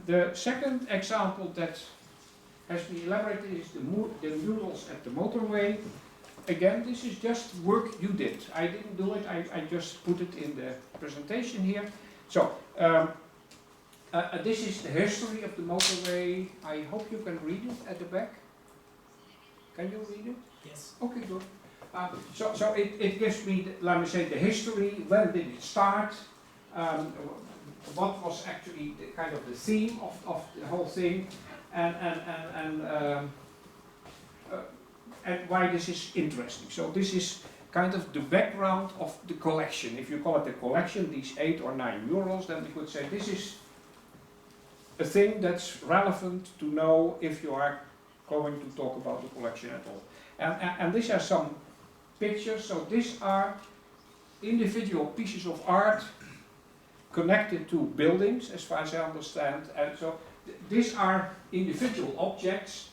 The second example that has been elaborated is the murals at the motorway. Again, this is just work you did. I didn't do it, I just put it in the presentation here. So, this is the history of the motorway. I hope you can read it at the back. Can you read it? Yes. Okay, good. So it gives me, let me say, the history, when did it start, what was actually the kind of the theme of the whole thing, and why this is interesting. So this is kind of the background of the collection. If you call it a collection, these 8 or 9 murals, then we could say this is a thing that's relevant to know if you are going to talk about the collection at all. And these are some pictures. So these are individual pieces of art connected to buildings, as far as I understand. And so these are individual objects.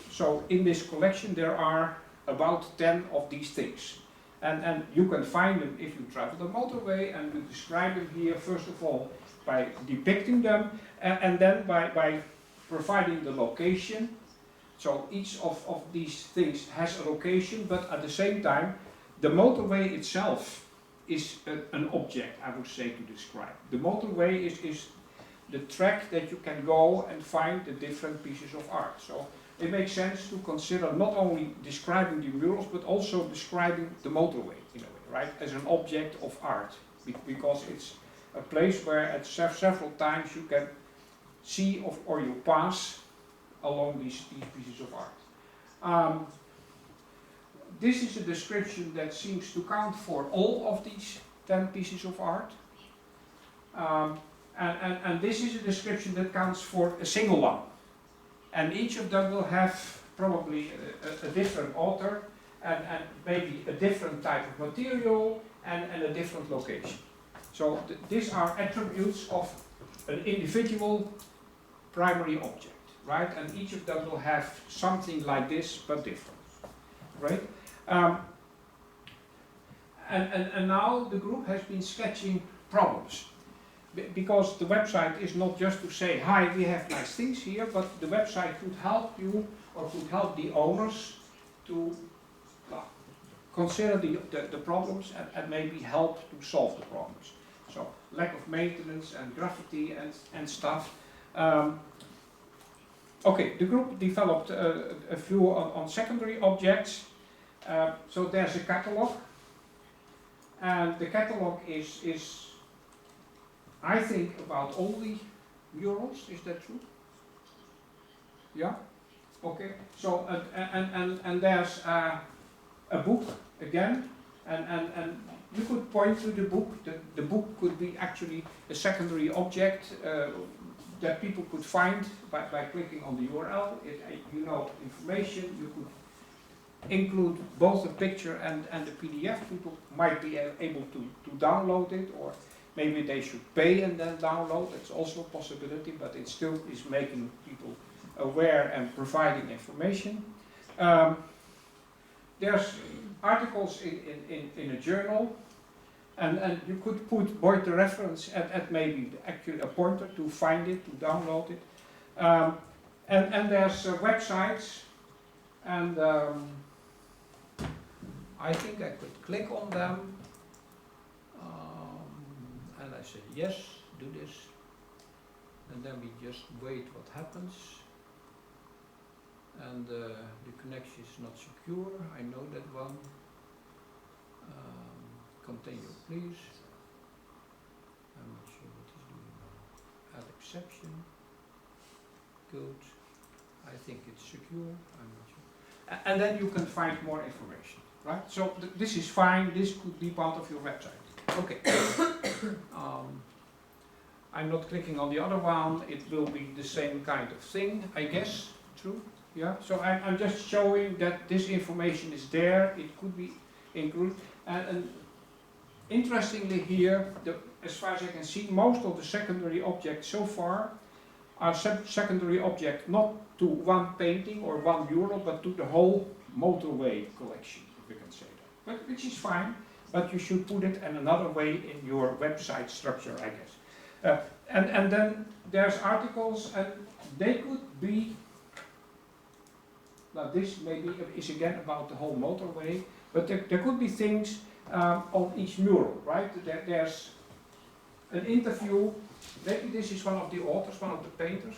So in this collection there are about 10 of these things. And you can find them if you travel the motorway, and we describe them here first of all by depicting them, and then by providing the location. So each of these things has a location, but at the same time the motorway itself is an object, I would say, to describe. The motorway is the track that you can go and find the different pieces of art. So it makes sense to consider not only describing the murals, but also describing the motorway in a way, right, as an object of art, because it's a place where at several times you can see or you pass along these pieces of art. This is a description that seems to count for all of these 10 pieces of art. And this is a description that counts for a single one. And each of them will have probably a different author, and maybe a different type of material, and a different location. So these are attributes of an individual primary object, right? And each of them will have something like this, but different, right? And now the group has been sketching problems, because the website is not just to say, hi, we have nice things here, but the website could help you, or could help the owners to consider the problems and maybe help to solve the problems. So lack of maintenance and graffiti and stuff. Okay, the group developed a few on secondary objects. So there's a catalog, and the catalog is I think about all the murals. Is that true? Yeah? Okay. So and there's a book again, and you could point to the book. The book could be actually a secondary object that people could find by clicking on the URL. You know information. You could include both the picture and the PDF. People might be able to download it, or maybe they should pay and then download. That's also a possibility, but it still is making people aware and providing information. There's articles in a journal, and you could point the reference at maybe actually a pointer to find it, to download it. And there's websites, and I think I could click on them. And I say, yes, do this. And then we just wait what happens. And the connection is not secure, I know that one. Continue, please. I'm not sure what he's doing now. Add exception. Good. I think it's secure, I'm not sure. And then you can find more information, right? So this is fine, this could be part of your website. Okay. I'm not clicking on the other one, it will be the same kind of thing, I guess. True? Yeah? So I'm just showing that this information is there, it could be included. And interestingly here, as far as I can see, most of the secondary objects so far are secondary objects not to one painting or one mural, but to the whole motorway collection, if we can say that. But which is fine. But you should put it in another way in your website structure, I guess. And then there's articles, and they could be, now this maybe is again about the whole motorway, but there could be things on each mural, right? There's an interview, maybe this is one of the authors, one of the painters,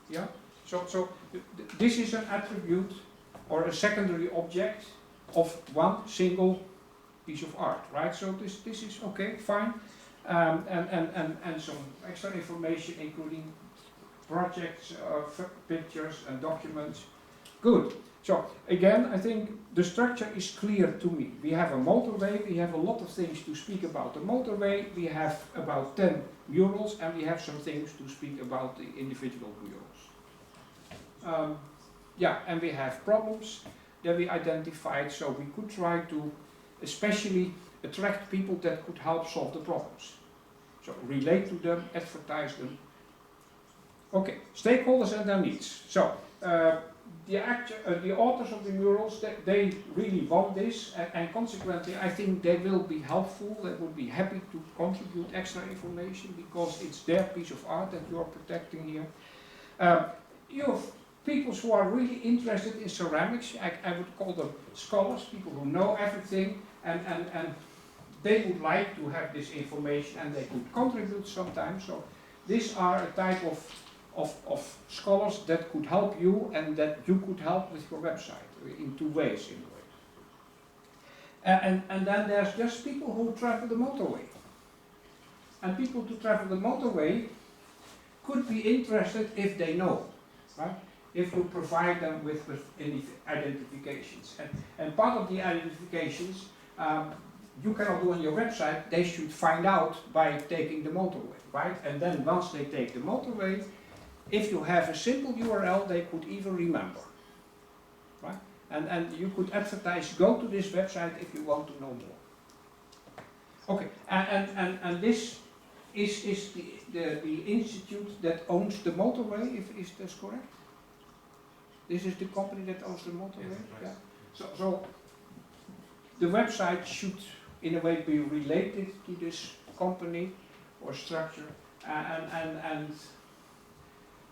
yeah? So this is an attribute or a secondary object of one single piece of art, right? So this is okay, fine. And some extra information including projects, pictures and documents. Good. So again, I think the structure is clear to me. We have a motorway, we have a lot of things to speak about the motorway, we have about 10 murals, and we have some things to speak about the individual murals. Yeah, and we have problems that we identified, so we could try to especially attract people that could help solve the problems. So relate to them, advertise them. Okay, stakeholders and their needs. So the authors of the murals, they really want this, and consequently I think they will be helpful, they would be happy to contribute extra information because it's their piece of art that you are protecting here. You have people who are really interested in ceramics, I would call them scholars, people who know everything, and they would like to have this information and they could contribute sometimes. So these are a type of scholars that could help you and that you could help with your website in two ways in a way. And then there's just people who travel the motorway. And people who travel the motorway could be interested if they know, right? If you provide them with identifications. And part of the identifications you cannot do on your website, they should find out by taking the motorway, right? And then once they take the motorway, if you have a simple URL, they could even remember, right? And you could advertise, go to this website if you want to know more. Okay, and this is the institute that owns the motorway, is this correct? This is the company that owns the motorway? Yes, right. Yeah. So the website should in a way be related to this company or structure, and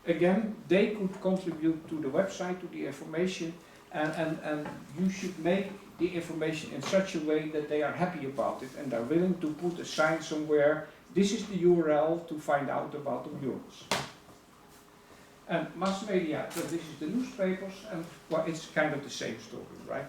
again they could contribute to the website, to the information, and you should make the information in such a way that they are happy about it and are willing to put a sign somewhere, this is the URL to find out about the murals. And mass media, so this is the newspapers, and well, it's kind of the same story, right?